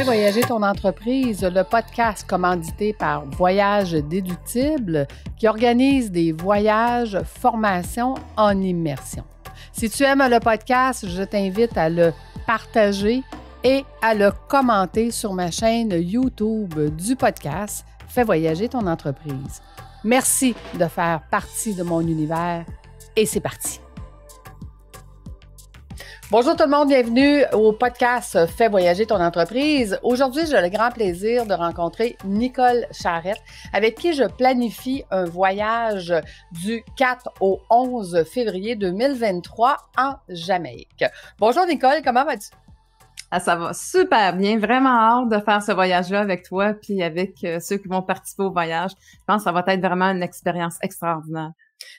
voyager ton entreprise, le podcast commandité par Voyage Déductible qui organise des voyages, formations en immersion. Si tu aimes le podcast, je t'invite à le partager et à le commenter sur ma chaîne YouTube du podcast Fais voyager ton entreprise. Merci de faire partie de mon univers et c'est parti. Bonjour tout le monde, bienvenue au podcast Fais voyager ton entreprise. Aujourd'hui, j'ai le grand plaisir de rencontrer Nicole Charrette, avec qui je planifie un voyage du 4 au 11 février 2023 en Jamaïque. Bonjour Nicole, comment vas-tu? Ah, ça va super bien, vraiment hâte de faire ce voyage-là avec toi puis avec ceux qui vont participer au voyage. Je pense que ça va être vraiment une expérience extraordinaire.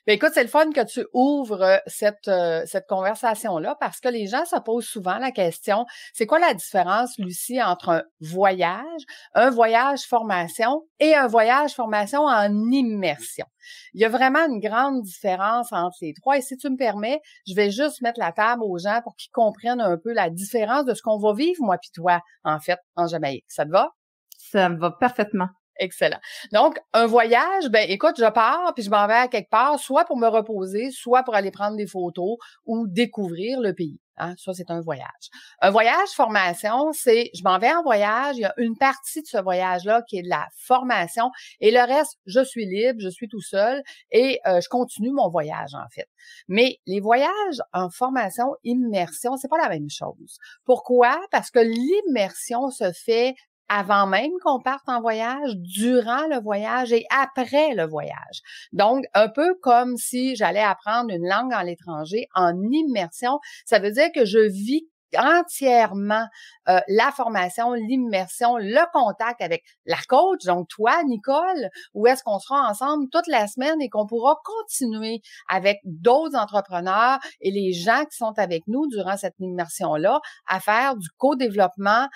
Bien, écoute, c'est le fun que tu ouvres cette conversation-là parce que les gens se posent souvent la question, c'est quoi la différence, Lucie, entre un voyage formation et un voyage formation en immersion? Il y a vraiment une grande différence entre les trois et si tu me permets, je vais juste mettre la table aux gens pour qu'ils comprennent un peu la différence de ce qu'on va vivre, moi puis toi, en fait, en Jamaïque. Ça te va? Ça me va parfaitement. Excellent. Donc, un voyage, ben écoute, je pars puis je m'en vais à quelque part, soit pour me reposer, soit pour aller prendre des photos ou découvrir le pays. Hein? Ça, c'est un voyage. Un voyage formation, c'est je m'en vais en voyage, il y a une partie de ce voyage-là qui est de la formation et le reste, je suis libre, je suis tout seul et je continue mon voyage en fait. Mais les voyages en formation, immersion, c'est pas la même chose. Pourquoi? Parce que l'immersion se fait avant même qu'on parte en voyage, durant le voyage et après le voyage. Donc, un peu comme si j'allais apprendre une langue à l'étranger en immersion, ça veut dire que je vis entièrement la formation, l'immersion, le contact avec la coach, donc toi, Nicole, où est-ce qu'on sera ensemble toute la semaine et qu'on pourra continuer avec d'autres entrepreneurs et les gens qui sont avec nous durant cette immersion-là à faire du co-développement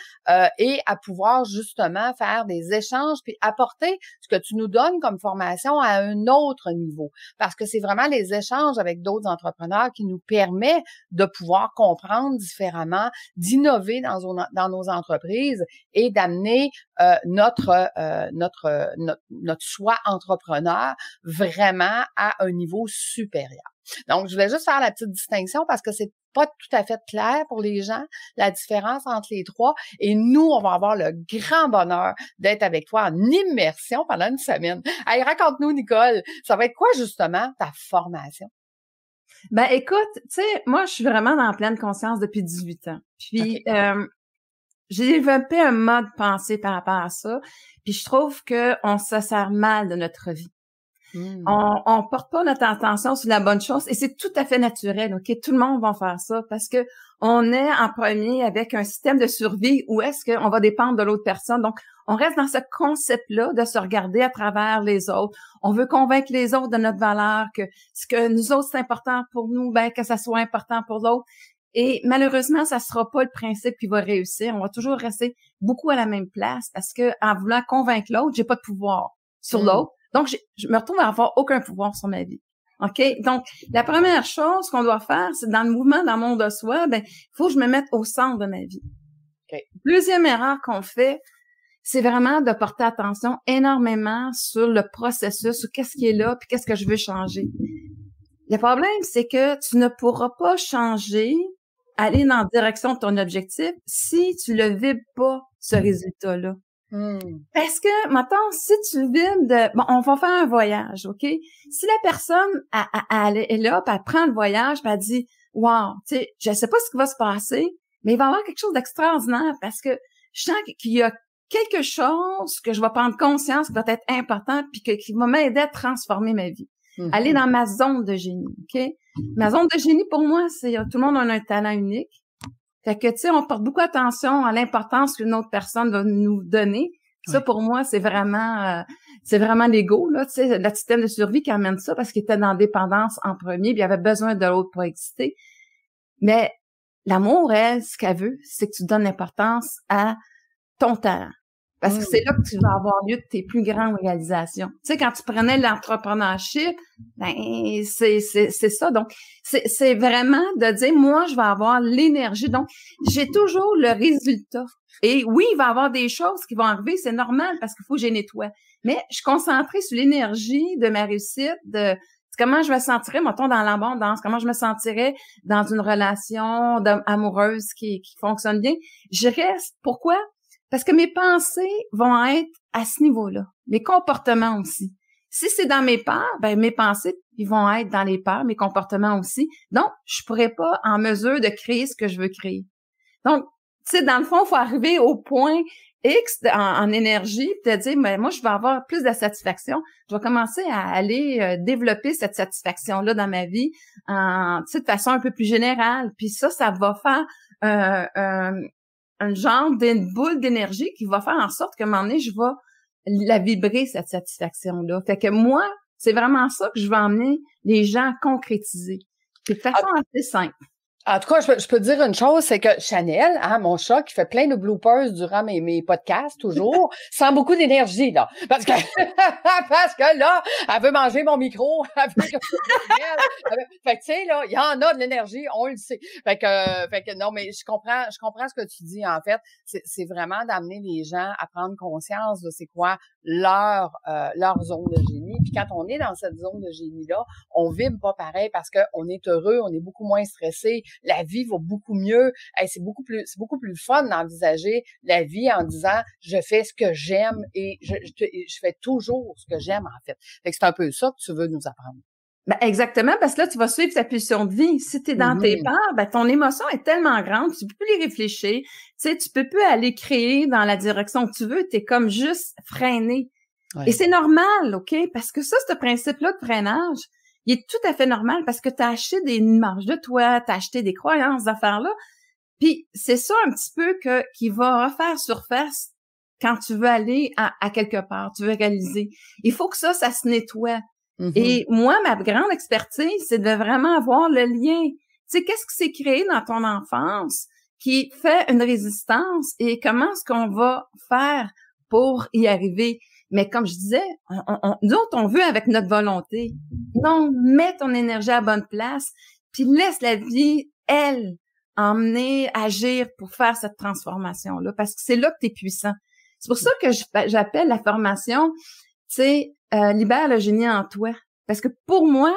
et à pouvoir justement faire des échanges puis apporter ce que tu nous donnes comme formation à un autre niveau. Parce que c'est vraiment les échanges avec d'autres entrepreneurs qui nous permet de pouvoir comprendre différemment, d'innover dans nos entreprises et d'amener notre soi entrepreneur vraiment à un niveau supérieur. Donc, je voulais juste faire la petite distinction parce que c'est pas tout à fait clair pour les gens, la différence entre les trois. Et nous, on va avoir le grand bonheur d'être avec toi en immersion pendant une semaine. Allez, raconte-nous, Nicole, ça va être quoi justement ta formation? Ben écoute, tu sais, moi je suis vraiment dans la pleine conscience depuis 18 ans. Puis j'ai développé un mode pensée par rapport à ça. Puis je trouve que on se sert mal de notre vie. On porte pas notre attention sur la bonne chose et c'est tout à fait naturel, OK? Tout le monde va faire ça parce que on est en premier avec un système de survie où est-ce qu'on va dépendre de l'autre personne. Donc, on reste dans ce concept-là de se regarder à travers les autres. On veut convaincre les autres de notre valeur, que ce que nous autres, c'est important pour nous, ben que ça soit important pour l'autre. Et malheureusement, ça sera pas le principe qui va réussir. On va toujours rester beaucoup à la même place parce que en voulant convaincre l'autre, j'ai pas de pouvoir sur l'autre. Donc, je me retrouve à avoir aucun pouvoir sur ma vie. OK? Donc, la première chose qu'on doit faire, c'est dans le mouvement dans le monde de soi, ben, il faut que je me mette au centre de ma vie. Okay. Deuxième erreur qu'on fait, c'est vraiment de porter attention énormément sur le processus, sur qu'est-ce qui est là, puis qu'est-ce que je veux changer. Le problème, c'est que tu ne pourras pas changer, aller dans la direction de ton objectif si tu le vibres pas, ce résultat-là. Parce que, maintenant, si tu vibres de... Bon, on va faire un voyage, OK? Si la personne, elle est là, puis elle prend le voyage, puis elle dit « Wow, tu sais, je sais pas ce qui va se passer, mais il va y avoir quelque chose d'extraordinaire parce que je sens qu'il y a quelque chose que je vais prendre conscience qui va être important puis qui va m'aider à transformer ma vie. » Aller dans ma zone de génie, OK? Ma zone de génie, pour moi, c'est tout le monde a un talent unique. Fait que, tu sais, on porte beaucoup attention à l'importance qu'une autre personne va nous donner. Ça, pour moi, c'est vraiment l'ego, là, tu sais, le système de survie qui amène ça parce qu'il était dans la dépendance en premier, puis il avait besoin de l'autre pour exister. Mais l'amour, elle, ce qu'elle veut, c'est que tu donnes l'importance à ton talent. Parce que c'est là que tu vas avoir lieu de tes plus grandes réalisations. Tu sais, quand tu prenais l'entrepreneurship, ben, c'est ça. Donc, c'est vraiment de dire, moi, je vais avoir l'énergie. Donc, j'ai toujours le résultat. Et oui, il va y avoir des choses qui vont arriver, c'est normal parce qu'il faut que je nettoie. Mais je suis concentrée sur l'énergie de ma réussite, de comment je me sentirais, mettons, dans l'abondance, comment je me sentirais dans une relation amoureuse qui fonctionne bien. Je reste. Pourquoi? Parce que mes pensées vont être à ce niveau-là. Mes comportements aussi. Si c'est dans mes peurs, ben mes pensées, ils vont être dans les peurs, mes comportements aussi. Donc, je pourrais pas en mesure de créer ce que je veux créer. Donc, tu sais, dans le fond, il faut arriver au point X en énergie, puis te dire, mais moi, je vais avoir plus de satisfaction. Je vais commencer à aller développer cette satisfaction-là dans ma vie, tu sais, de façon un peu plus générale. Puis ça va faire un genre d'une boule d'énergie qui va faire en sorte qu'à un moment donné, je vais la vibrer, cette satisfaction-là. Fait que moi, c'est vraiment ça que je vais emmener les gens à concrétiser. C'est de façon assez simple. En tout cas, je peux te dire une chose, c'est que Chanel, hein, mon chat, qui fait plein de bloopers durant mes podcasts, toujours, sent beaucoup d'énergie, là. Parce que, parce que là, elle veut manger mon micro, elle veut que fait que, tu sais, là, il y en a de l'énergie, on le sait. Fait que, non, mais je comprends ce que tu dis, en fait. C'est vraiment d'amener les gens à prendre conscience de c'est quoi leur zone de génie. Puis quand on est dans cette zone de génie-là, on vibre pas pareil parce qu'on est heureux, on est beaucoup moins stressé, la vie va beaucoup mieux. Hey, c'est beaucoup plus fun d'envisager la vie en disant je fais ce que j'aime et je fais toujours ce que j'aime, en fait. Fait que c'est un peu ça que tu veux nous apprendre. Ben exactement, parce que là, tu vas suivre ta pulsion de vie. Si tu es dans tes peurs, ben ton émotion est tellement grande, tu peux plus les réfléchir. Tu sais, tu peux plus aller créer dans la direction que tu veux, tu es comme juste freiné. Ouais. Et c'est normal, OK? Parce que ça, ce principe-là de freinage, il est tout à fait normal parce que tu as acheté des marges de toi, tu as acheté des croyances, d'affaires-là. Puis c'est ça un petit peu qui va refaire surface quand tu veux aller à quelque part, tu veux réaliser. Il faut que ça se nettoie. Et moi, ma grande expertise, c'est de vraiment avoir le lien. Tu sais, qu'est-ce qui s'est créé dans ton enfance qui fait une résistance et comment est-ce qu'on va faire pour y arriver? Mais comme je disais, nous autres, on veut avec notre volonté. Non, mets ton énergie à la bonne place, puis laisse la vie, elle, emmener, agir pour faire cette transformation-là, parce que c'est là que tu es puissant. C'est pour ça que j'appelle la formation, tu sais, libère le génie en toi. Parce que pour moi,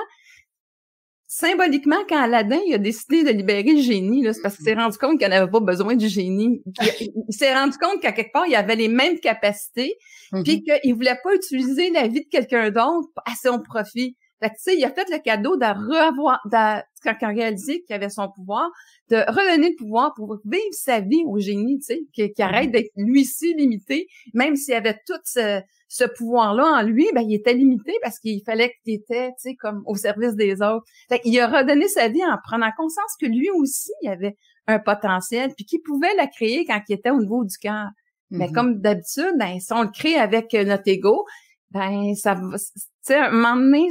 symboliquement, quand Aladdin il a décidé de libérer le génie, là, c'est parce qu'il s'est rendu compte qu'il n'avait pas besoin du génie. Il s'est rendu compte qu'à quelque part, il avait les mêmes capacités, puis qu'il voulait pas utiliser la vie de quelqu'un d'autre à son profit. Fait que, tu sais, il a fait le cadeau quand il a réalisé qu'il avait son pouvoir, de redonner le pouvoir pour vivre sa vie au génie, tu sais, qui arrête d'être lui-ci limité, même s'il avait tout ce pouvoir-là en lui, ben il était limité parce qu'il fallait qu'il était, tu sais, comme au service des autres. Fait qu'il a redonné sa vie en prenant conscience que lui aussi, il avait un potentiel, puis qu'il pouvait la créer quand il était au niveau du cœur. Mais comme d'habitude, ben si on le crée avec notre ego, ben ça va, tu sais, à un moment donné,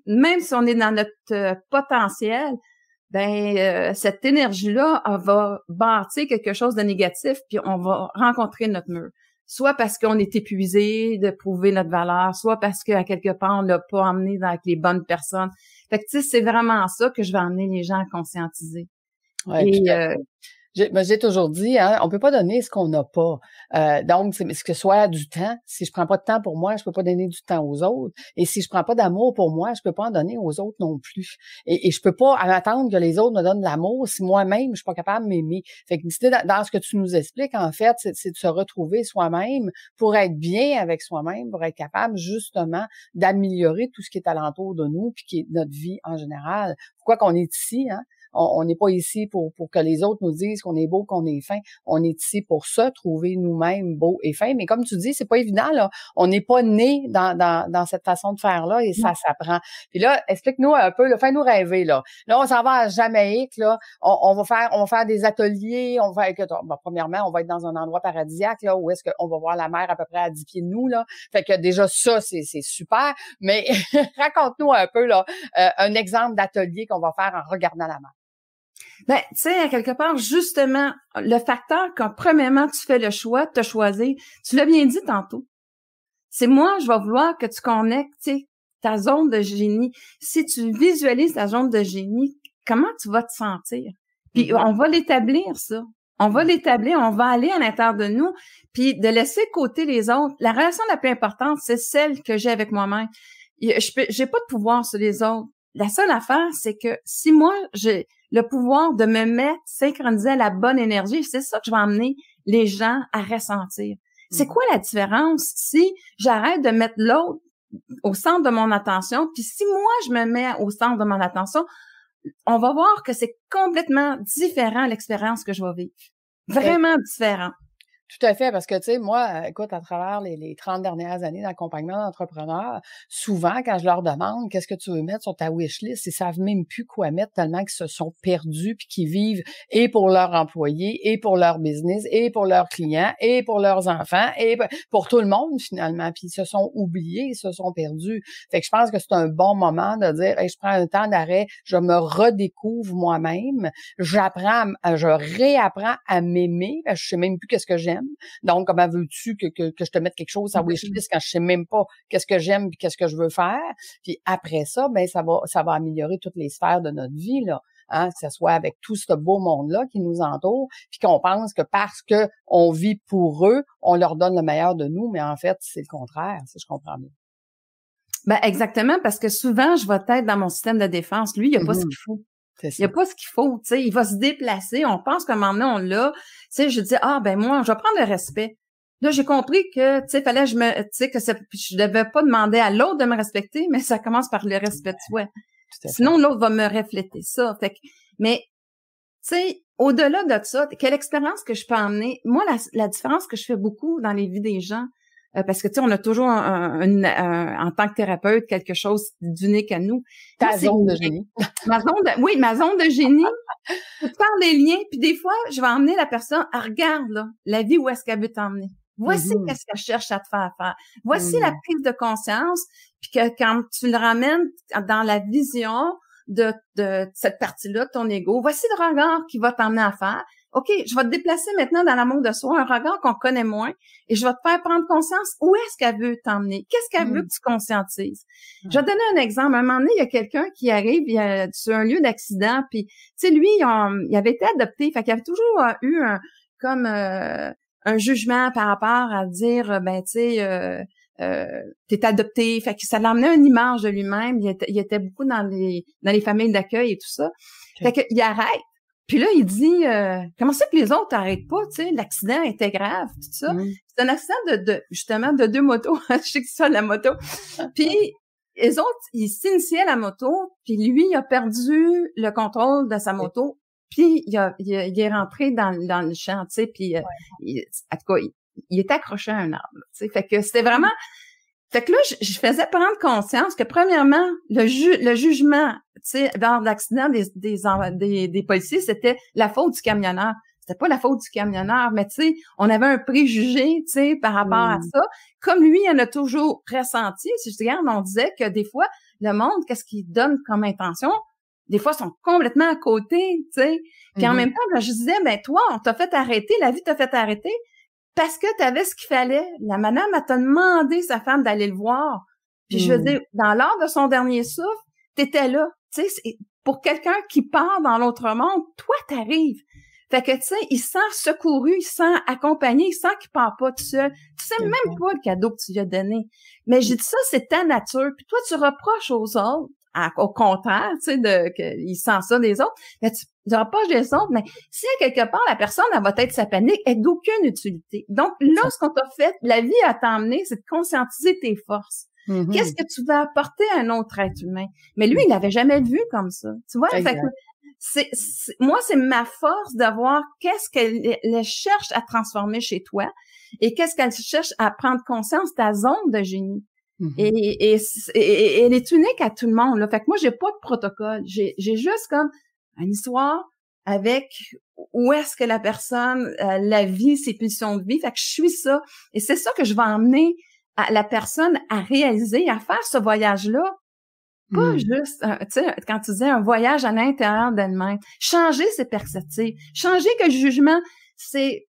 même si on est dans notre potentiel, ben cette énergie-là, elle va bâtir quelque chose de négatif, puis on va rencontrer notre mur. Soit parce qu'on est épuisé de prouver notre valeur, soit parce qu'à quelque part, on l'a pas emmené avec les bonnes personnes. Fait que, tu sais, c'est vraiment ça que je vais amener les gens à conscientiser. Ouais, j'ai toujours dit, hein, on peut pas donner ce qu'on n'a pas. Donc, que ce soit du temps. Si je prends pas de temps pour moi, je peux pas donner du temps aux autres. Et si je prends pas d'amour pour moi, je peux pas en donner aux autres non plus. Et je peux pas attendre que les autres me donnent de l'amour si moi-même, je suis pas capable de m'aimer. Fait que l'idée dans ce que tu nous expliques, en fait, c'est de se retrouver soi-même pour être bien avec soi-même, pour être capable, justement, d'améliorer tout ce qui est alentour de nous puis qui est notre vie en général. Pourquoi qu'on est ici, hein? On n'est pas ici pour que les autres nous disent qu'on est beau, qu'on est fin. On est ici pour se trouver nous-mêmes beaux et fins. Mais comme tu dis, c'est pas évident, là. On n'est pas né dans cette façon de faire-là et ça s'apprend. Puis là, explique-nous un peu, fais-nous rêver, là. Là, on s'en va à Jamaïque, là. On va faire des ateliers. Premièrement, on va être dans un endroit paradisiaque, là, où est-ce qu'on va voir la mer à peu près à 10 pieds de nous, là. Fait que déjà, ça, c'est super. Mais raconte-nous un peu, là, un exemple d'atelier qu'on va faire en regardant la mer. Ben, tu sais, à quelque part, justement, le facteur quand, premièrement, tu fais le choix de te choisir, tu l'as bien dit tantôt, c'est moi, je vais vouloir que tu connectes, tu sais, ta zone de génie. Si tu visualises ta zone de génie, comment tu vas te sentir? Puis on va l'établir, ça. On va l'établir, on va aller à l'intérieur de nous, puis de laisser de côté les autres. La relation la plus importante, c'est celle que j'ai avec moi-même. J'ai pas de pouvoir sur les autres. La seule affaire, c'est que si moi, j'ai le pouvoir de me mettre synchroniser à la bonne énergie, c'est ça que je vais emmener les gens à ressentir. C'est quoi la différence si j'arrête de mettre l'autre au centre de mon attention, puis si moi, je me mets au centre de mon attention, on va voir que c'est complètement différent l'expérience que je vais vivre. Vraiment différent. Tout à fait, parce que, tu sais, moi, écoute, à travers les 30 dernières années d'accompagnement d'entrepreneurs, souvent, quand je leur demande qu'est-ce que tu veux mettre sur ta wishlist, ils savent même plus quoi mettre tellement qu'ils se sont perdus puis qu'ils vivent et pour leurs employés, et pour leur business, et pour leurs clients, et pour leurs enfants, et pour tout le monde, finalement. Puis ils se sont oubliés, ils se sont perdus. Fait que je pense que c'est un bon moment de dire, hey, je prends un temps d'arrêt, je me redécouvre moi-même, je réapprends à m'aimer, je sais même plus qu'est-ce que j'aime. Donc, comment veux-tu que je te mette quelque chose à wishlist quand je sais même pas qu'est-ce que j'aime puis qu'est-ce que je veux faire? Puis après ça, ben ça va améliorer toutes les sphères de notre vie, là. Hein, que ce soit avec tout ce beau monde-là qui nous entoure, puis qu'on pense que parce que on vit pour eux, on leur donne le meilleur de nous, mais en fait, c'est le contraire, si je comprends bien. Ben exactement, parce que souvent, je vais être dans mon système de défense. Lui, il a pas ce qu'il faut. Il n'y a pas ce qu'il faut, tu sais, il va se déplacer, on pense qu'à un moment donné, on l'a, tu sais, je dis, ben moi, je vais prendre le respect. Là, j'ai compris que, tu sais, je devais pas demander à l'autre de me respecter, mais ça commence par le respect de soi. Sinon, l'autre va me refléter ça. Fait que, mais, tu sais, au-delà de ça, quelle expérience que je peux emmener? Moi, la différence que je fais beaucoup dans les vies des gens, parce que, tu sais, on a toujours en tant que thérapeute, quelque chose d'unique à nous. Ta zone de génie. Ma zone de génie. Je faire les liens, puis des fois, je vais emmener la personne, regarde, là, la vie, où est-ce qu'elle veut t'emmener. Voici qu'est-ce qu'elle cherche à te faire faire. Voici la prise de conscience, puis que quand tu le ramènes dans la vision de cette partie-là, de ton ego, voici le regard qui va t'emmener à faire. OK, je vais te déplacer maintenant dans l'amour de soi, un regard qu'on connaît moins, et je vais te faire prendre conscience où est-ce qu'elle veut t'emmener, qu'est-ce qu'elle veut que tu conscientises. Je vais te donner un exemple. À un moment donné, il y a quelqu'un qui arrive sur un lieu d'accident, puis tu sais, lui, il avait été adopté, fait qu'il avait toujours eu un jugement par rapport à dire, ben tu sais, t'es adopté, fait que ça l'emmenait une image de lui-même. Il était beaucoup dans les familles d'accueil et tout ça. Fait que il arrête. Puis là, il dit, comment ça que les autres n'arrêtent pas, tu sais, l'accident était grave, tout ça. C'est un accident justement de deux motos. Je sais que c'est ça, la moto. Puis, les autres, ils s'initiaient à la moto, puis lui, il a perdu le contrôle de sa moto, puis il est rentré dans le champ, tu sais, puis, en tout cas, il est accroché à un arbre, tu sais. Fait que c'était vraiment... Fait que là, je faisais prendre conscience que, premièrement, le jugement, tu sais, lors d'accident des policiers, c'était la faute du camionneur. C'était pas la faute du camionneur, mais tu sais, on avait un préjugé, tu sais, par rapport à ça. Comme lui, il en a toujours ressenti. Si je regarde, on disait que des fois, le monde, qu'est-ce qu'il donne comme intention? Des fois, ils sont complètement à côté, tu sais. Puis en même temps, ben, je disais, ben toi, on t'a fait arrêter, la vie t'a fait arrêter. Parce que tu avais ce qu'il fallait. La madame, elle t'a demandé, sa femme, d'aller le voir. Puis je veux dire, dans l'heure de son dernier souffle, t'étais là. Tu sais, pour quelqu'un qui part dans l'autre monde, toi, t'arrives. Fait que, tu sais, il se sent secouru, il se sent accompagné, il sent qu'il part pas tout seul. Tu sais même pas le cadeau que tu lui as donné. Mais j'ai dit ça, c'est ta nature. Puis toi, tu reproches aux autres. Au contraire, tu sais, qu'il sent ça des autres. Mais tu reproches des autres, mais si à quelque part, la personne, elle va être sa panique, elle n'a d'aucune utilité. Donc, là, ce qu'on t'a fait, la vie a t'emmené, c'est de conscientiser tes forces. Qu'est-ce que tu vas apporter à un autre être humain? Mais lui, il l'avait jamais vu comme ça. Tu vois? Fait que moi, c'est ma force de voir qu'est-ce qu'elle cherche à transformer chez toi et qu'est-ce qu'elle cherche à prendre conscience de ta zone de génie. Et elle est unique à tout le monde, là. Fait que moi, j'ai pas de protocole. J'ai juste comme une histoire avec où est-ce que la personne la vit, ses pulsions de vie. Fait que je suis ça. Et c'est ça que je vais emmener la personne à réaliser, à faire ce voyage-là Pas juste, tu sais, quand tu disais un voyage à l'intérieur d'elle-même. Changer ses perspectives. Changer que le jugement, c'est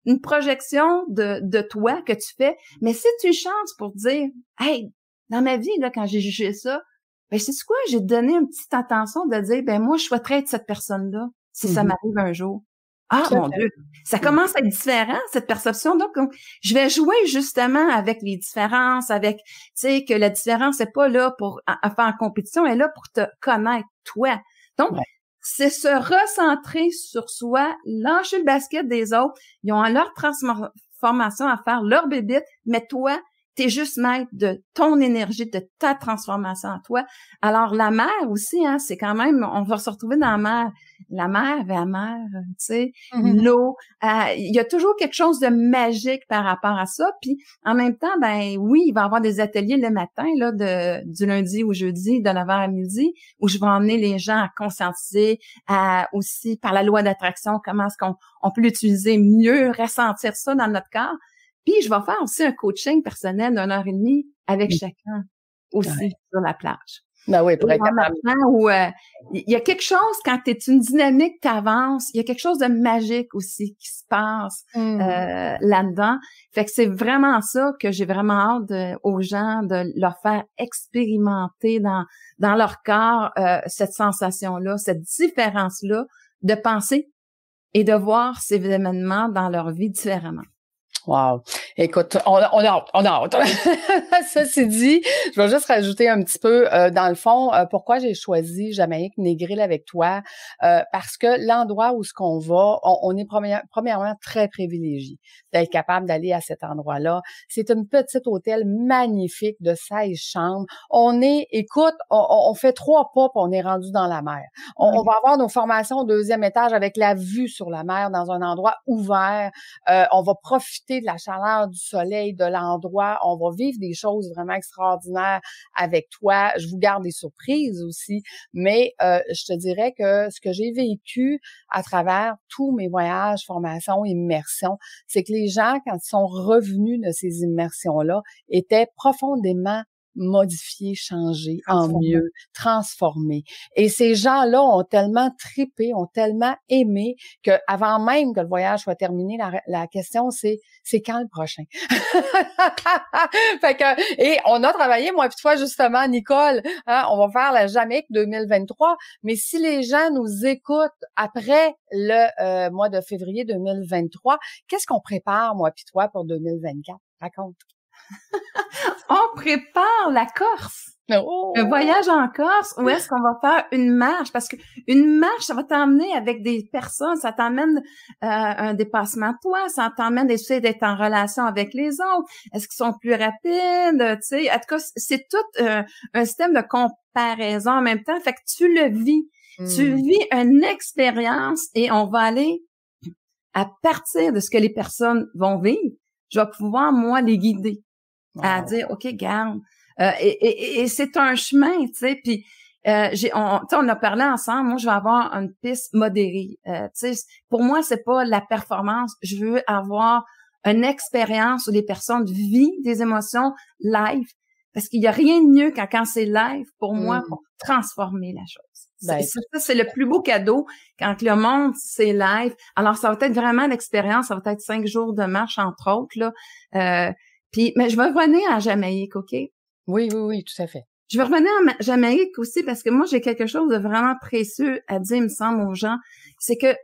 une projection de toi que tu fais. Mais si tu changes pour dire, hey, dans ma vie, là, quand j'ai jugé ça, ben, c'est quoi? J'ai donné une petite attention de dire, ben, moi, je souhaiterais être cette personne-là si ça m'arrive un jour. Ah, mon Dieu! Ça commence à être différent, cette perception. Donc, je vais jouer justement avec les différences, avec, tu sais, que la différence n'est pas là pour à faire en compétition, elle est là pour te connaître, toi. Donc, c'est se recentrer sur soi, lâcher le basket des autres. Ils ont leur transformation à faire, leur bébite, mais toi, t'es juste maître de ton énergie, de ta transformation à toi. Alors, la mer aussi, hein, c'est quand même, on va se retrouver dans la mer. La mer, la mer, tu sais, l'eau. Il y a toujours quelque chose de magique par rapport à ça. Puis, en même temps, ben oui, il va y avoir des ateliers le matin, là, du lundi au jeudi, de 9h à midi, où je vais emmener les gens à conscientiser, aussi, par la loi d'attraction, comment est-ce qu'on peut l'utiliser mieux, ressentir ça dans notre corps. Puis, je vais faire aussi un coaching personnel d'1h30 avec chacun aussi sur la plage. Ben oui, pour être capable. Où il y a quelque chose, quand tu es une dynamique, t'avances, il y a quelque chose de magique aussi qui se passe là-dedans. Fait que c'est vraiment ça que j'ai vraiment hâte aux gens de leur faire expérimenter dans leur corps cette sensation-là, cette différence-là de penser et de voir ces événements dans leur vie différemment. Wow. Écoute, on a hâte. Ceci dit, je vais juste rajouter un petit peu, dans le fond, pourquoi j'ai choisi Jamaïque Négril avec toi, parce que l'endroit où ce qu'on va, on est premièrement très privilégié d'être capable d'aller à cet endroit-là. C'est une petite hôtel magnifique de 16 chambres. Écoute, on fait 3 pas puis on est rendu dans la mer. On va avoir nos formations au 2e étage avec la vue sur la mer dans un endroit ouvert. On va profiter de la chaleur du soleil de l'endroit. On va vivre des choses vraiment extraordinaires avec toi. Je vous garde des surprises aussi, mais je te dirais que ce que j'ai vécu à travers tous mes voyages, formations, immersions, c'est que les gens, quand ils sont revenus de ces immersions-là, étaient profondément modifié, changé, en mieux, transformé. Et ces gens-là ont tellement trippé, ont tellement aimé que avant même que le voyage soit terminé, la question c'est quand le prochain? Fait que, et on a travaillé, moi puis toi, justement, Nicole, hein, on va faire la Jamaïque 2023, mais si les gens nous écoutent après le mois de février 2023, qu'est-ce qu'on prépare, moi puis toi, pour 2024? Raconte. On prépare la Corse. Oh. Un voyage en Corse, où est-ce qu'on va faire une marche? Parce que une marche, ça va t'emmener avec des personnes, ça t'emmène un dépassement de toi, ça t'emmène d'essayer d'être en relation avec les autres. Est-ce qu'ils sont plus rapides? Tu sais, en tout cas, c'est tout un système de comparaison en même temps. Fait que tu le vis. Tu vis une expérience et on va aller à partir de ce que les personnes vont vivre. Je vais pouvoir, moi, les guider. À dire, OK, garde. Et c'est un chemin, tu sais, puis on a parlé ensemble, moi, je vais avoir une piste modérée. Tu sais, pour moi, c'est pas la performance. Je veux avoir une expérience où les personnes vivent des émotions live, parce qu'il y a rien de mieux quand c'est live, pour moi, pour transformer la chose. Ça, c'est le plus beau cadeau quand le monde, c'est live. Alors, ça va être vraiment l'expérience, ça va être 5 jours de marche, entre autres, là. Mais je vais revenir à Jamaïque, OK? Oui, tout à fait. Je vais revenir à Jamaïque aussi parce que moi, j'ai quelque chose de vraiment précieux à dire, il me semble, aux gens. C'est que,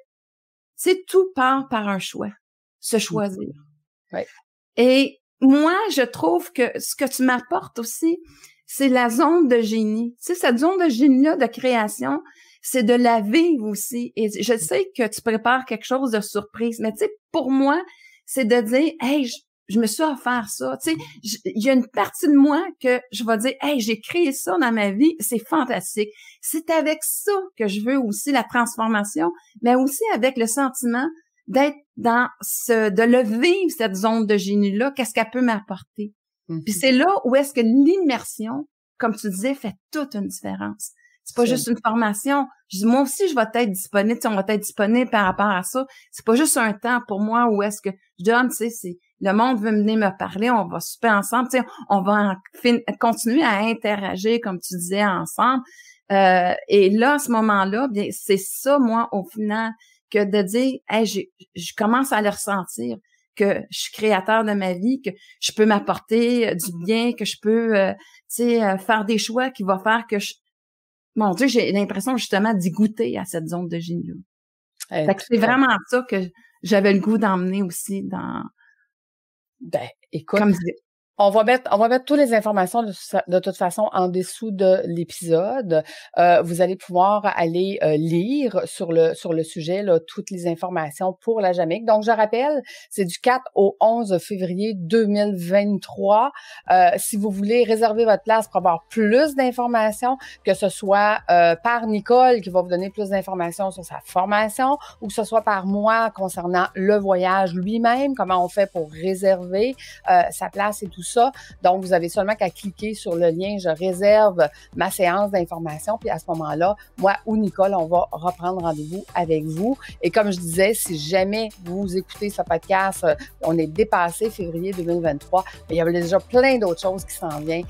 tout part par un choix. Se choisir. Ouais. Et moi, je trouve que ce que tu m'apportes aussi, c'est la zone de génie. Tu sais, cette zone de génie-là, de création, c'est de la vivre aussi. Et je sais que tu prépares quelque chose de surprise, mais tu sais, pour moi, c'est de dire, hey, je me suis offert ça. Tu sais, il y a une partie de moi que je vais dire, hey, j'ai créé ça dans ma vie, c'est fantastique. C'est avec ça que je veux aussi la transformation, mais aussi avec le sentiment d'être dans de le vivre, cette zone de génie-là, qu'est-ce qu'elle peut m'apporter. Puis c'est là où est-ce que l'immersion, comme tu disais, fait toute une différence. C'est pas juste une formation. Je dis, moi aussi, je vais être disponible, on va être disponible par rapport à ça. C'est pas juste un temps pour moi où est-ce que je donne, tu sais, c'est Le monde veut venir me parler, on va souper ensemble, tu sais, on va continuer à interagir, comme tu disais, ensemble. Et là, à ce moment-là, bien, c'est ça, moi, au final, que de dire, hey, je commence à le ressentir, que je suis créateur de ma vie, que je peux m'apporter du bien, que je peux, faire des choix qui vont faire que mon Dieu, j'ai l'impression justement d'y goûter à cette zone de génie-là. Fait que c'est vraiment ça que j'avais le goût d'emmener aussi dans... Ben, écoute, comme on va mettre toutes les informations de toute façon en dessous de l'épisode. Vous allez pouvoir aller lire sur le sujet là, toutes les informations pour la Jamaïque. Donc, je rappelle, c'est du 4 au 11 février 2023. Si vous voulez réserver votre place pour avoir plus d'informations, que ce soit par Nicole qui va vous donner plus d'informations sur sa formation ou que ce soit par moi concernant le voyage lui-même, comment on fait pour réserver sa place et tout ça. Donc, vous avez seulement qu'à cliquer sur le lien « Je réserve ma séance d'information » puis à ce moment-là, moi ou Nicole, on va reprendre rendez-vous avec vous. Et comme je disais, si jamais vous écoutez ce podcast, on est dépassé février 2023, mais il y a déjà plein d'autres choses qui s'en viennent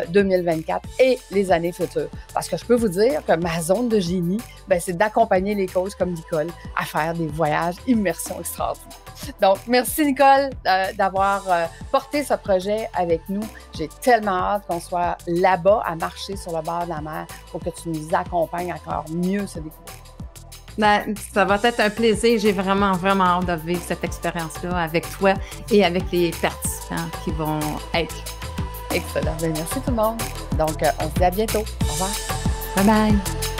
2024 et les années futures. Parce que je peux vous dire que ma zone de génie, ben, c'est d'accompagner les coachs comme Nicole à faire des voyages immersion extraordinaires. Donc, merci Nicole d'avoir porté ce projet avec nous. J'ai tellement hâte qu'on soit là-bas à marcher sur le bord de la mer pour que tu nous accompagnes encore mieux se découvrir. Ben, ça va être un plaisir. J'ai vraiment, vraiment hâte de vivre cette expérience-là avec toi et avec les participants qui vont être. Excellent. Ben, merci tout le monde. Donc, on se dit à bientôt. Au revoir. Bye bye.